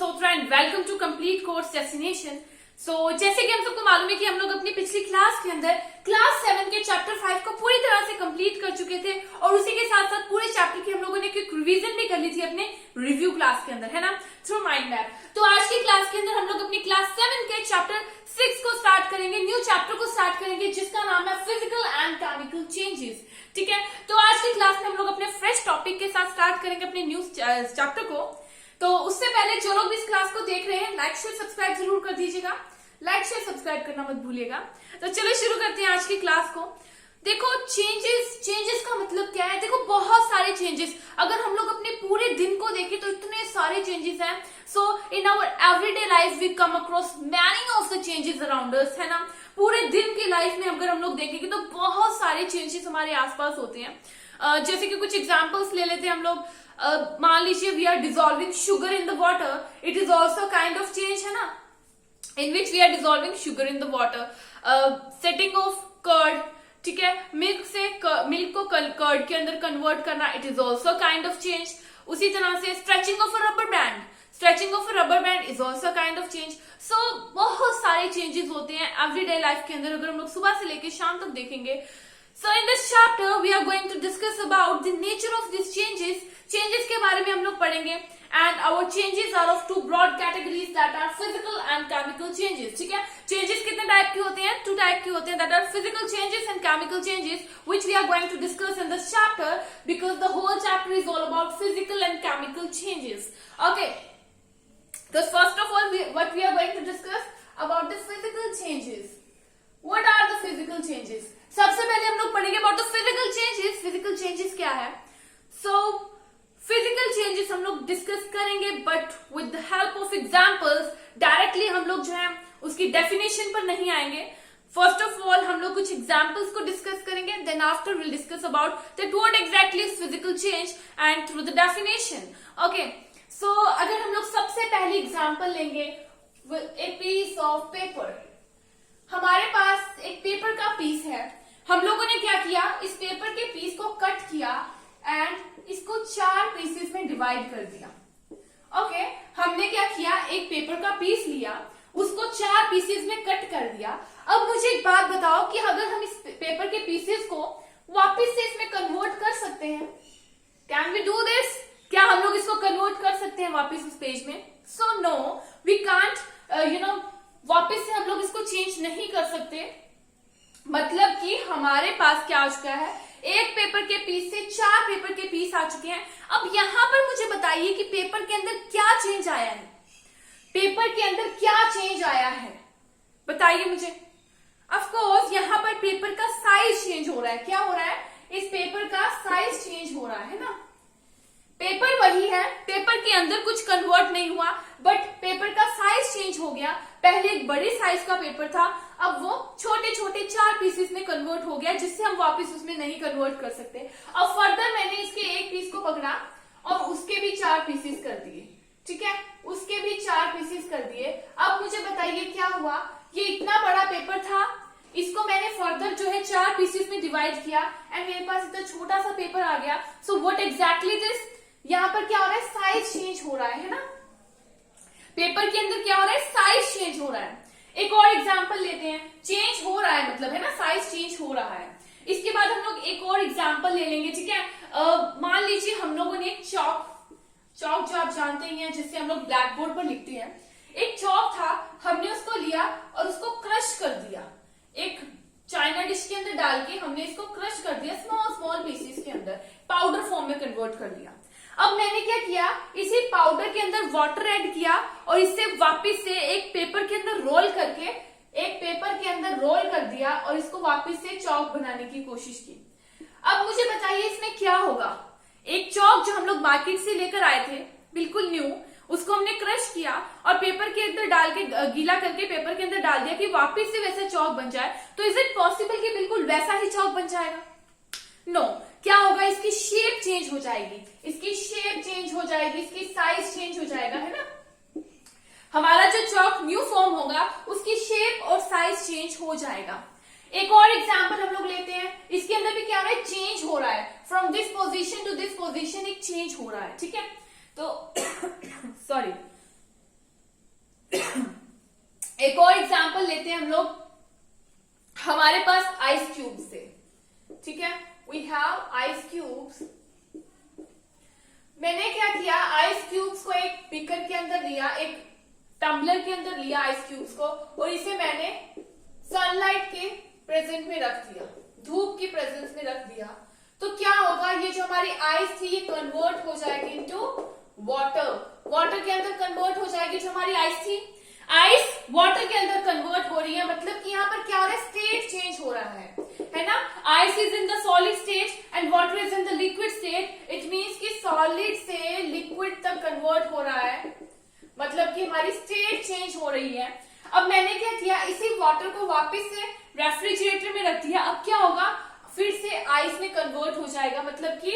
Malhotra and welcome to complete course destination. जैसे कि हम सबको मालूम है कि हम लोग अपनी पिछली क्लास के अंदर क्लास 7 के चैप्टर 5 को पूरी तरह से कंप्लीट कर चुके थे और उसी के साथ साथ पूरे चैप्टर की हम लोगों ने एक रिवीजन भी कर ली थी अपने रिव्यू क्लास के अंदर, है ना, थ्रू माइंड मैप। तो आज की क्लास के अंदर हम लोग अपनी क्लास 7 के चैप्टर 6 को स्टार्ट करेंगे, न्यू चैप्टर को स्टार्ट करेंगे जिसका नाम है फिजिकल एंड केमिकल चेंजेस। ठीक है, तो आज की क्लास में हम लोग अपने फ्रेश टॉपिक के साथ स्टार्ट करेंगे अपने न्यू चैप्टर को। तो उससे पहले जो लोग भी इस क्लास को देख रहे हैं, लाइक शेयर सब्सक्राइब जरूर कर दीजिएगा, लाइक शेयर सब्सक्राइब करना मत भूलिएगा। तो चलो शुरू करते हैं आज की क्लास को। देखो चेंजेस का मतलब क्या है। देखो बहुत सारे चेंजेस, अगर हम लोग अपने पूरे दिन को देखें तो इतने सारे चेंजेस हैं। So in our everyday life we come across many of the changes around us, है ना। पूरे दिन की लाइफ में अगर हम लोग देखेंगे तो बहुत सारे चेंजेस हमारे आसपास होते हैं। जैसे कि कुछ एग्जांपल्स ले लेते हैं हम लोग। मान लीजिए we are dissolving sugar in the water, it is also kind of change, है ना, in which we are dissolving sugar in the water. Setting of curd, ठीक है, मिल्क को कर्ड के अंदर कन्वर्ट करना, it is also kind of change. उसी तरह से stretching of a rubber band is also kind of change. सो बहुत सारे चेंजेस होते हैं एवरीडे लाइफ के अंदर, अगर हम लोग सुबह से लेकर शाम तक देखेंगे। So in this chapter we are going to discuss about the nature of these changes के बारे में हम लोग पढ़ेंगे। And our changes are of two broad categories that are physical and chemical changes। ठीक है, changes कितने टाइप के होते हैं? 2 टाइप के होते हैं, that are physical changes and chemical changes, which we are going to discuss in this chapter because the whole chapter is all about physical and chemical changes. Okay, so first of all what we are going to discuss about the physical changes. What are the physical changes? सबसे पहले हम लोग पढ़ेंगे about the physical changes। physical changes क्या है? So physical changes हम लोग discuss करेंगे but with the help of examples. Directly हम लोग जो है उसकी डेफिनेशन पर नहीं आएंगे। फर्स्ट ऑफ ऑल हम लोग कुछ एग्जांपल्स को डिस्कस करेंगे, then after will discuss about that what exactly is physical change and through the definition. Okay, so अगर हम लोग सबसे पहली एग्जांपल लेंगे, ए पीस ऑफ पेपर। हमारे पास एक पेपर का पीस है, हम लोगों ने क्या किया, इस पेपर के पीस को कट किया एंड इसको 4 पीसेस में डिवाइड कर दिया। ओके, हमने क्या किया, एक पेपर का पीस लिया, उसको 4 पीसेस में कट कर दिया। अब मुझे एक बात बताओ कि अगर हम इस पेपर के पीसेस को वापस से इसमें कन्वर्ट कर सकते हैं, कैन वी डू दिस? क्या हम लोग इसको कन्वर्ट कर सकते हैं वापस उस पेज में? सो नो, वी कांट, वापस से हम लोग इसको चेंज नहीं कर सकते। मतलब कि हमारे पास क्या आ चुका है, एक पेपर के पीस से 4 पेपर के पीस आ चुके हैं। अब यहां पर मुझे बताइए कि पेपर के अंदर क्या चेंज आया है, पेपर के अंदर क्या चेंज आया है, बताइए मुझे। ऑफ कोर्स यहां पर पेपर का साइज चेंज हो रहा है। क्या हो रहा है, इस पेपर का साइज चेंज हो रहा है ना। पेपर वही है, पेपर के अंदर कुछ कन्वर्ट नहीं हुआ, बट पेपर का साइज चेंज हो गया। पहले एक बड़े साइज का पेपर था, अब वो छोटे छोटे 4 पीसेस में कन्वर्ट हो गया, जिससे हम वापस उसमें नहीं कन्वर्ट कर सकते। अब फर्दर मैंने इसके एक पीस को पकड़ा और उसके भी 4 पीसेस कर दिए। ठीक है, उसके भी 4 पीसेस कर दिए। अब मुझे बताइए क्या हुआ, ये इतना बड़ा पेपर था, इसको मैंने फर्दर जो है 4 पीसेस में डिवाइड किया एंड मेरे पास इतना छोटा सा पेपर आ गया। सो व्हाट एग्जैक्टली दिस, यहाँ पर क्या हो रहा है, साइज चेंज हो रहा है ना। पेपर के अंदर क्या हो रहा है, साइज चेंज हो रहा है। एक और एग्जांपल लेते हैं, चेंज हो रहा है मतलब, है ना, साइज चेंज हो रहा है। इसके बाद हम लोग एक और एग्जांपल ले लेंगे। ठीक है, मान लीजिए हम लोगों ने एक चौक जो आप जानते ही हैं जिससे हम लोग ब्लैक बोर्ड पर लिखते हैं, एक चौक था, हमने उसको लिया और उसको क्रश कर दिया। एक चाइना डिश के अंदर डाल के हमने इसको क्रश कर दिया, स्मॉल पीसेस के अंदर, पाउडर फॉर्म में कन्वर्ट कर दिया। अब मैंने क्या किया, इसी पाउडर के अंदर वाटर ऐड किया और इससे वापस से एक पेपर के अंदर रोल करके, एक पेपर के अंदर रोल कर दिया और इसको वापस से चौक बनाने की कोशिश की। अब मुझे बताइए इसमें क्या होगा। एक चौक जो हम लोग मार्केट से लेकर आए थे बिल्कुल न्यू, उसको हमने क्रश किया और पेपर के अंदर डाल के, गीला करके पेपर के अंदर डाल दिया कि वापस से वैसा चौक बन जाए। तो इज इट पॉसिबल कि बिल्कुल वैसा ही चौक बन जाएगा? नो, क्या होगा, इसकी शेप चेंज हो जाएगी, इसकी साइज चेंज हो जाएगा, है ना। हमारा जो चौक न्यू फॉर्म होगा उसकी शेप और साइज चेंज हो जाएगा। एक और एग्जांपल हम लोग लेते हैं, इसके अंदर भी क्या हो रहा है, चेंज हो रहा है, from this position to this position एक चेंज हो रहा है। ठीक है, तो सॉरी एक और एग्जांपल लेते हैं हम लोग हमारे पास आइस क्यूब से, ठीक है। We have ice cubes. मैंने क्या किया, आइस क्यूब्स को एक बीकर के अंदर लिया, एक टम्बलर के अंदर लिया आइस क्यूब्स को, और इसे मैंने सनलाइट के प्रेजेंट में रख दिया, धूप की प्रेजेंस में रख दिया। तो क्या होगा, ये जो हमारी आइस थी ये कन्वर्ट हो जाएगी इनटू वाटर, वाटर के अंदर कन्वर्ट हो जाएगी। जो हमारी आइस थी, आइस वाटर के अंदर कन्वर्ट हो रही है, मतलब कि यहाँ पर क्या हो रहा है, स्टेट चेंज हो रहा है ना। Ice is in the solid state and water is in the liquid state. It means कि सॉलिड से लिक्विड तक कन्वर्ट हो रहा है, मतलब कि हमारी स्टेट चेंज हो रही है। अब मैंने क्या किया, इसी वाटर को वापस से रेफ्रिजरेटर में रख दिया। अब क्या होगा, फिर से आइस में कन्वर्ट हो जाएगा, मतलब कि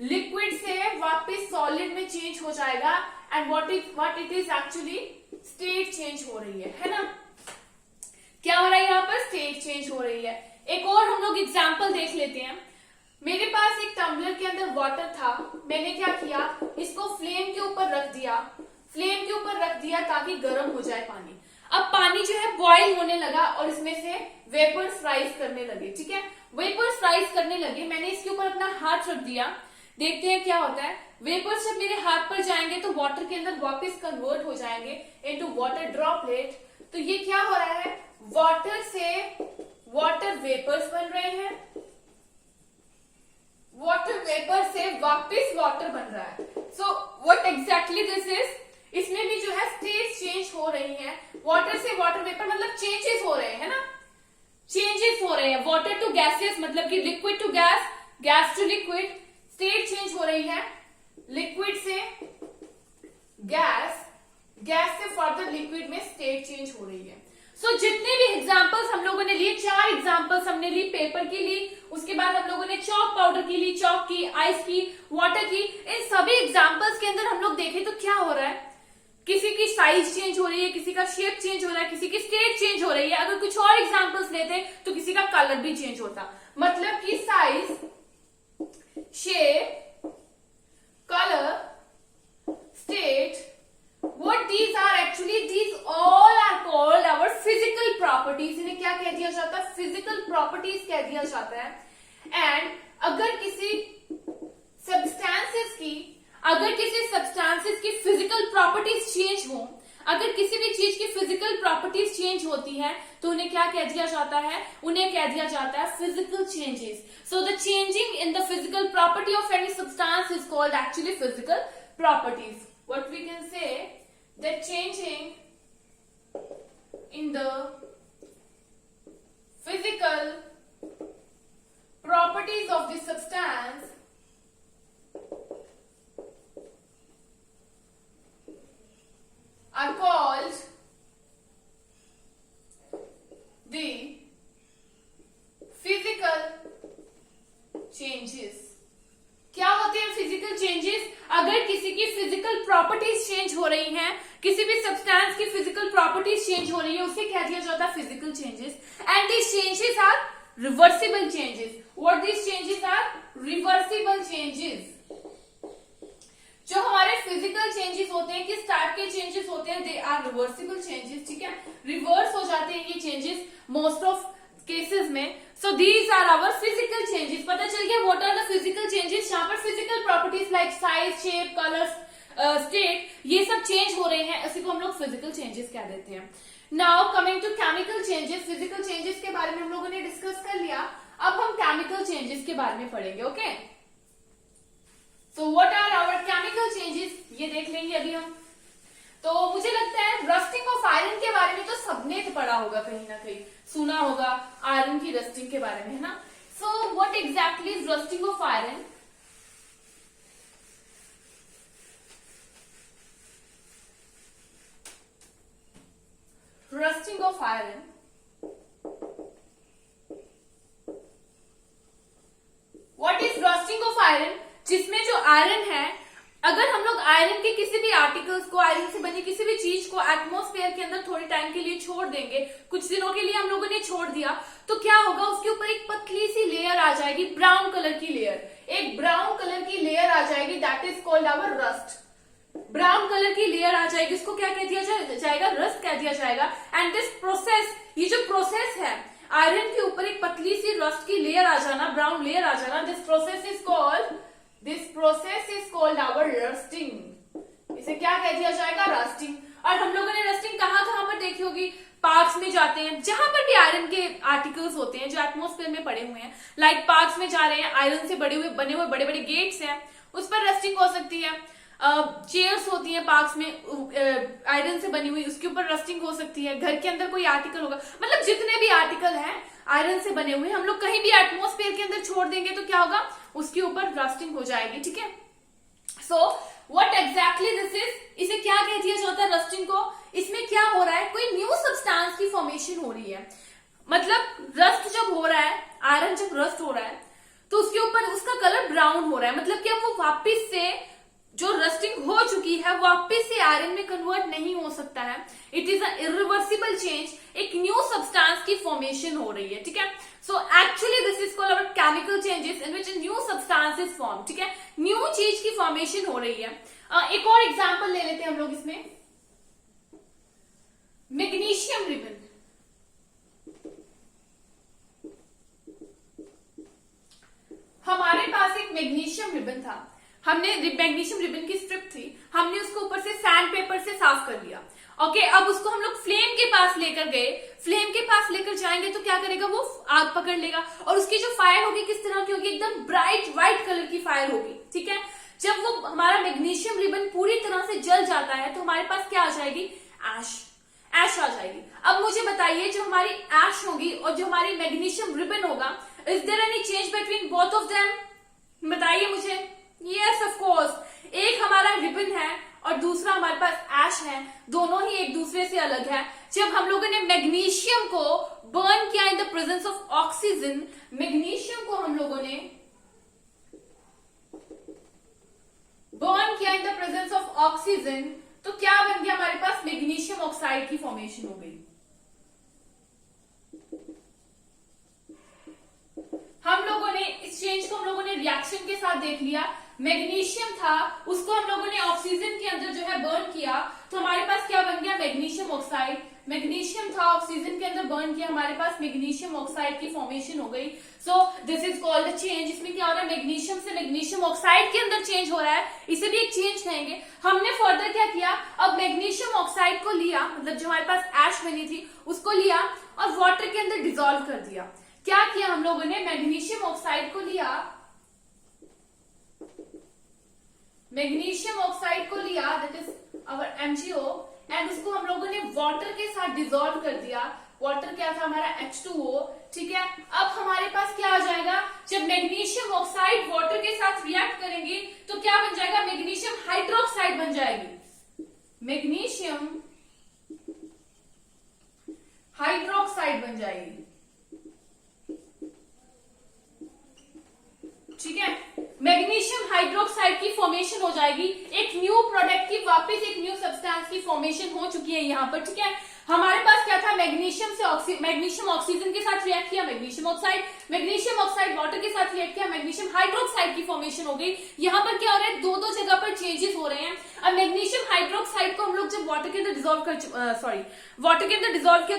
लिक्विड से वापस सॉलिड में चेंज हो जाएगा। And what it is actually state change हो रही है ना। क्या हो रहा है यहाँ पर, स्टेट चेंज हो रही है। एक और हम लोग एग्जाम्पल देख लेते हैं। मेरे पास एक टम्बलर के अंदर वाटर था, मैंने क्या किया, इसको फ्लेम के ऊपर रख दिया, फ्लेम के ऊपर रख दिया ताकि गर्म हो जाए पानी। अब पानी जो है बॉईल होने लगा और इसमें से वेपर्स राइज करने लगे, ठीक है। वेपर्स राइज करने लगे, मैंने इसके ऊपर अपना हाथ रख दिया, देखते हैं क्या होता है। वेपर्स जब मेरे हाथ पर जाएंगे तो वाटर के अंदर वापस कन्वर्ट हो जाएंगे इनटू वाटर ड्रॉपलेट। तो ये क्या हो रहा है, वाटर से वाटर वेपर्स बन रहे हैं, वाटर वेपर से वापस वाटर बन रहा है। So what exactly this is, इसमें भी जो है स्टेट चेंज हो रही है। वाटर से वाटर वेपर मतलब चेंजेस हो रहे हैं ना, चेंजेस हो रहे हैं। वाटर टू गैसेस मतलब कि liquid to gas, gas to liquid, state change हो रही है। लिक्विड से गैस, गैस से फर्दर लिक्विड में स्टेट चेंज हो रही है। सो जितने भी एग्जांपल्स हम लोगों ने लिए, 4 एग्जांपल्स हमने ली, पेपर की ली, उसके बाद हम लोगों ने चॉक पाउडर की ली, चॉक की, आइस की, वाटर की। इन सभी एग्जांपल्स के अंदर हम लोग देखें तो क्या हो रहा है, किसी की साइज चेंज हो रही है, किसी का शेप चेंज हो रहा है, किसी की स्टेट चेंज हो रही है। अगर कुछ और एग्जांपल्स लेते तो किसी का कलर भी चेंज होता, मतलब कि size, shape, color, state, what these are actually, these all are called our physical properties। इन्हें क्या कह दिया जाता है, physical properties कह दिया जाता है। एंड अगर किसी सब्सटेंसेस की फिजिकल प्रॉपर्टीज चेंज हो, अगर किसी भी चीज की फिजिकल प्रॉपर्टीज चेंज होती है तो उन्हें क्या कह दिया जाता है, उन्हें कह दिया जाता है physical changes. So the changing in the physical property of any substance is called actually physical properties. What we can say that changing in the physical properties of the substance are called the physical changes। क्या होते हैं physical changes, अगर किसी की physical properties change हो रही हैं, किसी भी सब्सटेंस की फिजिकल प्रॉपर्टीज चेंज हो रही है, उसे कह दिया जाता है physical changes. And these changes are reversible changes। what these changes are, reversible changes। जो हमारे फिजिकल चेंजेस होते हैं, किस टाइप के चेंजेस होते हैं, दे आर रिवर्सिबल चेंजेस, ठीक है। रिवर्स हो जाते हैं ये चेंजेस मोस्ट ऑफ केसेस में। So these are our physical changes. पता चल गया what are the physical changes, जहां पर physical properties like size, shape, colour, state, ये सब चेंज हो रहे हैं, इसी को हम लोग फिजिकल चेंजेस कह देते हैं। Now coming to chemical changes. Physical changes के बारे में हम लोगों ने डिस्कस कर लिया, अब हम केमिकल चेंजेस के बारे में पढ़ेंगे, okay. So what are our chemical changes, ये देख लेंगे अभी हम। तो मुझे लगता है रस्टिंग ऑफ आयरन के बारे में तो सबने तो पढ़ा होगा, कहीं ना कहीं सुना होगा आयरन की रस्टिंग के बारे में, है ना। So what exactly is rusting of iron. Rusting of iron, what is rusting of iron, जिसमें जो आयरन है, अगर हम लोग आयरन के किसी भी आर्टिकल्स को, आयरन से बनी किसी भी चीज को एटमॉस्फेयर के अंदर थोड़े टाइम के लिए छोड़ देंगे, कुछ दिनों के लिए हम लोगों ने छोड़ दिया, तो क्या होगा, उसके ऊपर एक पतली सी लेयर आ जाएगी, ब्राउन कलर की लेयर, एक ब्राउन कलर की लेयर आ जाएगी, that is called our rust. Brown colour की लेयर आ जाएगी, उसको क्या कह दिया जाएगा, रस्ट कह दिया जाएगा। एंड दिस प्रोसेस, ये जो प्रोसेस है, आयरन के ऊपर एक पतली सी रस्ट की लेयर आ जाना, ब्राउन लेयर आ जाना, this process is called our rusting. इसे क्या कह दिया जाएगा, रस्टिंग। और हम लोगों ने रस्टिंग कहाँ कहाँ पर देखी होगी, पार्क्स में जाते हैं, जहां पर भी आयरन के आर्टिकल्स होते हैं जो एटमॉस्फेयर में पड़े हुए हैं, लाइक पार्क्स में जा रहे हैं, आयरन से बने हुए बड़े बड़े गेट्स हैं, उस पर रस्टिंग हो सकती है। चेयर्स होती हैं पार्क्स में आयरन से बनी हुई, उसके ऊपर रस्टिंग हो सकती है। घर के अंदर कोई आर्टिकल होगा, मतलब जितने भी आर्टिकल हैं आयरन से बने हुए, हम लोग कहीं भी एटमॉस्फेयर के अंदर छोड़ देंगे तो क्या होगा, उसके ऊपर रस्टिंग हो जाएगी। ठीक है, so what exactly this is, इसे क्या कह दिया जाता है, रस्टिंग को। इसमें क्या हो रहा है, कोई न्यू सब्सटेंस की फॉर्मेशन हो रही है। मतलब रस्ट जब हो रहा है, आयरन जब रस्ट हो रहा है तो उसके ऊपर उसका कलर ब्राउन हो रहा है, मतलब कि अब वो वापस से जो रस्टिंग हो चुकी है वापस से आयरन में कन्वर्ट नहीं हो सकता है। It is a irreversible change, एक न्यू सब्सटेंस की फॉर्मेशन हो रही है। ठीक है, so actually this is called our chemical changes in which new substance is form. ठीक है, न्यू चीज की फॉर्मेशन हो रही है। एक और एग्जांपल ले लेते हैं हम लोग इसमें, मैग्नीशियम रिबन। हमारे पास एक मैग्नीशियम रिबन था, हमने मैग्नीशियम रिबन की स्ट्रिप थी, हमने उसको ऊपर से सैंड पेपर से साफ कर लिया। ओके, अब उसको हम लोग फ्लेम के पास लेकर गए, फ्लेम के पास लेकर जाएंगे तो क्या करेगा, वो आग पकड़ लेगा और उसकी जो फायर होगी किस तरह की होगी, एकदम ब्राइट व्हाइट कलर की फायर होगी। ठीक है, जब वो हमारा मैग्नीशियम रिबन पूरी तरह से जल जाता है तो हमारे पास क्या आ जाएगी, ऐश आ जाएगी। अब मुझे बताइए, जो हमारी ऐश होगी और जो हमारी मैग्नीशियम रिबन होगा, is there any change between both of them, बताइए मुझे। यस ऑफ कोर्स, एक हमारा रिबन है और दूसरा हमारे पास ऐश है, दोनों ही एक दूसरे से अलग है। जब हम लोगों ने मैग्नीशियम को बर्न किया in the presence of oxygen, magnesium को हम लोगों ने बर्न किया in the presence of oxygen, तो क्या बन गया हमारे पास, मैग्नीशियम ऑक्साइड की फॉर्मेशन हो गई। हम लोगों ने इस चेंज को हम लोगों ने रिएक्शन के साथ देख लिया। मैग्नीशियम था, उसको हम लोगों ने ऑक्सीजन के अंदर जो है बर्न किया, तो हमारे पास क्या बन गया, मैग्नीशियम ऑक्साइड। मैग्नीशियम था, ऑक्सीजन के अंदर बर्न किया, हमारे पास मैग्नीशियम ऑक्साइड की फॉर्मेशन हो गई। So this is called a change. इसमें क्या हो रहा है, मैग्नीशियम से मैग्नीशियम ऑक्साइड के अंदर चेंज हो रहा है, इसे भी एक चेंज कहेंगे। हमने फर्दर क्या किया, अब मैग्नीशियम ऑक्साइड को लिया, मतलब जो हमारे पास ऐश बनी थी उसको लिया और वाटर के अंदर डिसॉल्व कर दिया। क्या किया हम लोगों ने, मैग्नीशियम ऑक्साइड को लिया, मैग्नीशियम ऑक्साइड को लिया, that is our MgO, and उसको हम लोगों ने वाटर के साथ डिसॉल्व कर दिया। वाटर क्या था हमारा, H2O। ठीक है, अब हमारे पास क्या आ जाएगा, जब मैग्नीशियम ऑक्साइड वाटर के साथ रिएक्ट करेंगे तो क्या बन जाएगा, मैग्नीशियम हाइड्रोक्साइड बन जाएगी, मैग्नीशियम हाइड्रोक्साइड बन जाएगी। ठीक है, मैग्नीशियम हाइड्रोक्साइड की फॉर्मेशन हो जाएगी, एक न्यू प्रोडक्ट की, वापस एक न्यू सब्सटेंस की फॉर्मेशन हो चुकी है यहाँ पर। ठीक है, हमारे पास क्या था, मैग्नीशियम ऑक्सीजन के साथ रिएक्ट किया, मैग्नीशियम ऑक्साइड वाटर के साथ रिएक्ट किया, मैग्नीशियम हाइड्रोक्साइड की फॉर्मेशन हो गई। यहाँ पर क्या हो रहा है, दो जगह पर चेंजेस हो रहे हैं। अब मैग्नीशियम हाइड्रोक्साइड को हम लोग जब वाटर के अंदर डिसॉल्व किया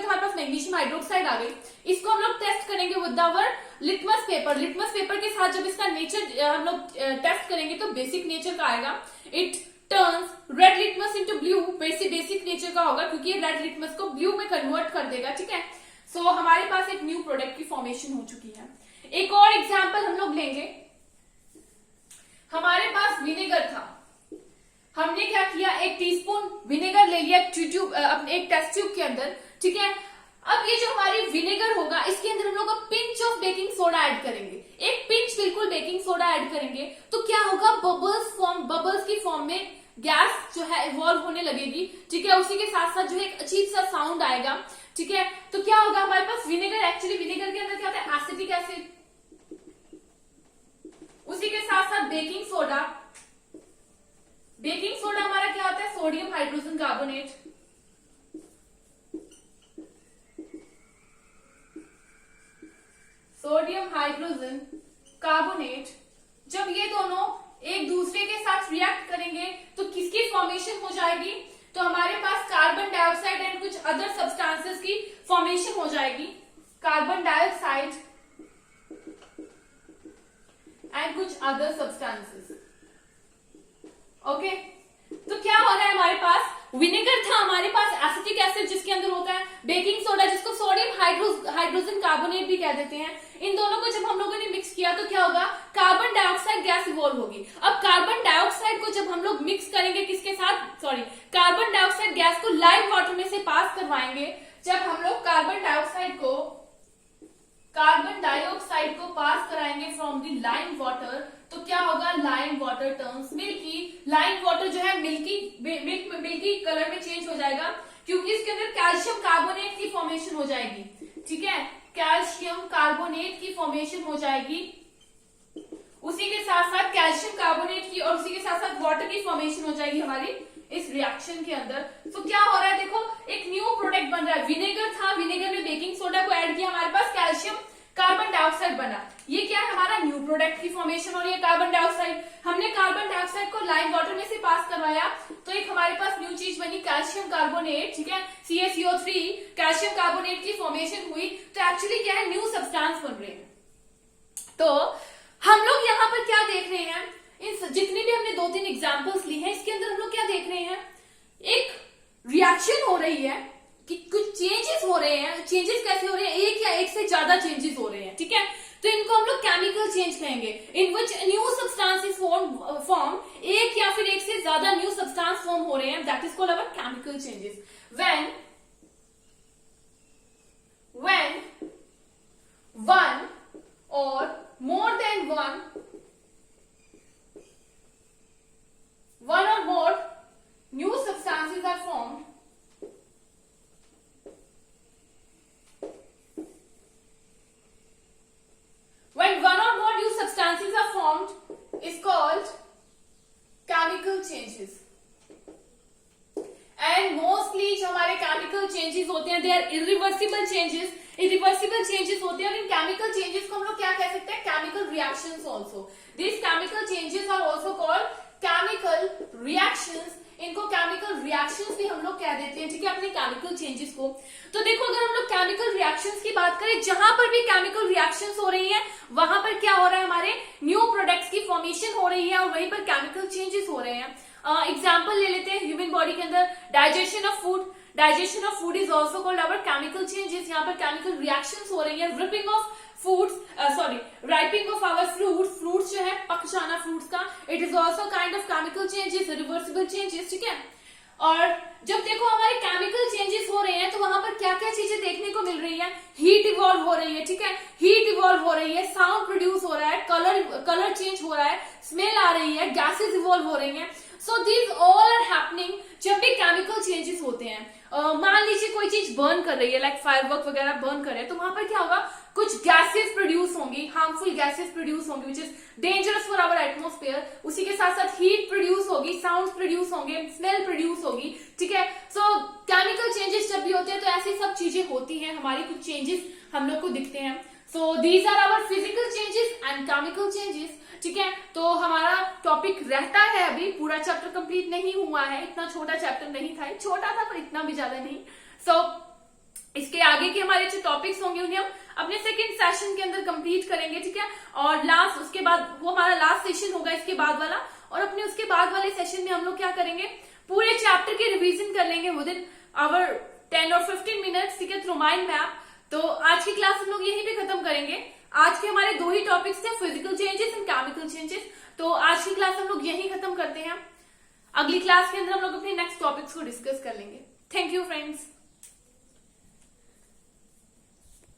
तो हमारे पास मैग्नीशियम हाइड्रोक्साइड आ गई। इसको हम लोग टेस्ट करेंगे विद आवर लिटमस पेपर के साथ। जब इसका नेचर हम लोग टेस्ट करेंगे तो बेसिक नेचर का आएगा, it turns red litmus into blue, basic nature का होगा क्योंकि ये रेड लिटमस को ब्लू में कन्वर्ट कर देगा। ठीक है, सो हमारे पास एक न्यू प्रोडक्ट की फॉर्मेशन हो चुकी है। एक और एग्जांपल हम लोग लेंगे, हमारे पास विनेगर था, हमने क्या किया, एक टीस्पून विनेगर ले लिया एक टेस्ट ट्यूब के अंदर। ठीक है, अब ये जो हमारी विनेगर होगा इसके अंदर हम लोग pinch of baking soda add करेंगे, एक पिंच बिल्कुल बेकिंग सोडा ऐड करेंगे तो क्या होगा, बबल्स की फॉर्म में गैस जो है इवॉल्व होने लगेगी। ठीक है, उसी के साथ साथ जो है एक अजीब सा साउंड आएगा। ठीक है, तो क्या होगा हमारे पास एक्चुअली विनेगर के अंदर क्या होता है, एसिटिक एसिड, उसी के साथ साथ बेकिंग सोडा हमारा क्या होता है, sodium hydrogen carbonate. Sodium hydrogen carbonate, जब ये दोनों एक दूसरे के साथ रिएक्ट करेंगे तो किसकी फॉर्मेशन एंड कुछ अदर सब्सटेंसेस। ओके, तो क्या हो रहा है हमारे पास, विनेगर था हमारे पास, एसिटिक एसिड जिसके अंदर होता है, बेकिंग सोडा जिसको सोडियम हाइड्रोजन कार्बोनेट भी कह देते हैं, इन दोनों को जब हम लोगों ने मिक्स किया तो क्या होगा, कार्बन डाइऑक्साइड गैस इवॉल्व होगी। अब कार्बन डाइऑक्साइड को जब हम लोग मिक्स करेंगे किसके साथ, सॉरी, कार्बन डाइऑक्साइड गैस को लाइम वाटर में से पास करवाएंगे, जब हम लोग कार्बन डाइऑक्साइड को पास कराएंगे फ्रॉम द लाइम वाटर, तो क्या होगा, lime water turns milky. Lime water जो है मिल्की कलर में चेंज हो जाएगा, क्योंकि इसके अंदर कैल्शियम कार्बोनेट की फॉर्मेशन हो जाएगी। ठीक है, कैल्शियम कार्बोनेट की फॉर्मेशन हो जाएगी, उसी के साथ साथ कैल्शियम कार्बोनेट की और उसी के साथ साथ वाटर की फॉर्मेशन हो जाएगी हमारी इस रिएक्शन के अंदर। तो क्या हो रहा है, देखो एक न्यू प्रोडक्ट बन रहा है। विनेगर था, विनेगर में बेकिंग सोडा को ऐड किया, हमारे पास कैल्शियम कार्बन डाइऑक्साइड बना। ये क्या है, हमारा न्यू प्रोडक्ट की फॉर्मेशन हो रही है। कार्बन डाइऑक्साइड, हमने कार्बन डाइऑक्साइड को लाइम वाटर में से पास करवाया, तो एक हमारे पास न्यू चीज बनी कैल्शियम कार्बोनेट। ठीक है, CaCO3 कैल्शियम कार्बोनेट की फॉर्मेशन हुई, तो एक्चुअली क्या है, न्यू सब्सटेंस बन रहे हैं। तो हम लोग यहाँ पर क्या देख रहे हैं, इन जितने भी हमने 2-3 एग्जाम्पल्स ली हैं, इसके अंदर हम लोग क्या देख रहे हैं, एक रिएक्शन हो रही है कि कुछ चेंजेस हो रहे हैं। चेंजेस कैसे हो रहे हैं, एक या एक से ज्यादा चेंजेस हो रहे हैं। ठीक है, तो इनको हम लोग केमिकल चेंज कहेंगे, इन विच न्यू सब्सटेंसेस फॉर्म, एक या फिर एक से ज्यादा न्यू सब्सटेंस फॉर्म हो रहे हैं, that is called our chemical changes. when one or more than one or more new substances are formed, when one or more new substances are formed is called chemical changes. And mostly जो हमारे chemical changes होते हैं, they are irreversible changes. Irreversible changes होते हैं, और इन chemical changes को हम लोग क्या कह सकते हैं, chemical reactions also. This chemical changes are also called chemical reactions. इनको केमिकल रिएक्शंस भी हम लोग कह देते हैं। ठीक है, अपने केमिकल चेंजेस को। तो देखो, अगर हम लोग केमिकल रिएक्शंस की बात करें, जहां पर भी केमिकल रिएक्शंस हो रही है, वहां पर क्या हो रहा है, हमारे न्यू प्रोडक्ट्स की फॉर्मेशन हो रही है, और वहीं पर केमिकल चेंजेस हो रहे हैं। एग्जाम्पल ले लेते हैं, ह्यूमन बॉडी के अंदर digestion of food is also called our chemical changes. यहाँ पर केमिकल रिएक्शंस हो रही है। Ripening of foods, ripening of our fruits जो है, पक जाना फ्रूट्स का, it is also kind of chemical changes, reversible changes. ठीक है, और जब देखो हमारे केमिकल चेंजेस हो रहे हैं, तो वहां पर क्या क्या चीजें देखने को मिल रही है, हीट इवॉल्व हो रही है। ठीक है, हीट इवॉल्व हो रही है, साउंड प्रोड्यूस हो रहा है, कलर चेंज हो रहा है, स्मेल आ रही है, गैसेस इवॉल्व हो रही हैं। So these all are happening जब भी केमिकल चेंजेस होते हैं। मान लीजिए कोई चीज बर्न कर रही है, लाइक फायरवर्क वगैरह बर्न कर रहे हैं, तो वहां पर क्या होगा, कुछ गैसेस प्रोड्यूस होंगी, हार्मफुल गैसेस प्रोड्यूस होंगी, which is dangerous for our atmosphere. उसी के साथ साथ हीट प्रोड्यूस होगी, साउंड प्रोड्यूस होंगे, स्मेल प्रोड्यूस होगी। ठीक है, सो केमिकल चेंजेस जब भी होते हैं, तो ऐसी सब चीजें होती हैं, हमारी कुछ चेंजेस हम लोग को दिखते हैं। So these are our physical changes and chemical changes. ठीक है, तो हमारा टॉपिक रहता है, अभी पूरा चैप्टर कंप्लीट नहीं हुआ है, इतना छोटा चैप्टर नहीं था, छोटा था पर इतना भी ज्यादा नहीं। सो इसके आगे के हमारे जो टॉपिक्स होंगे उन्हें हम अपने सेकंड सेशन के अंदर कंप्लीट करेंगे। ठीक है, और लास्ट, उसके बाद वो हमारा लास्ट सेशन होगा इसके बाद वाला, और अपने उसके बाद वाले सेशन में हम लोग क्या करेंगे, पूरे चैप्टर की रिवीजन कर लेंगे विद इन आवर 10 और 15 मिनट्स। ठीक है, थ्रू माइंड मैप। तो आज की क्लास हम लोग यहीं पे खत्म करेंगे। आज के हमारे 2 ही टॉपिक्स थे, physical changes and chemical changes. तो आज की क्लास हम लोग यहीं खत्म करते हैं। अगली क्लास के अंदर हम लोग अपने नेक्स्ट टॉपिक्स को डिस्कस कर लेंगे। Thank you friends.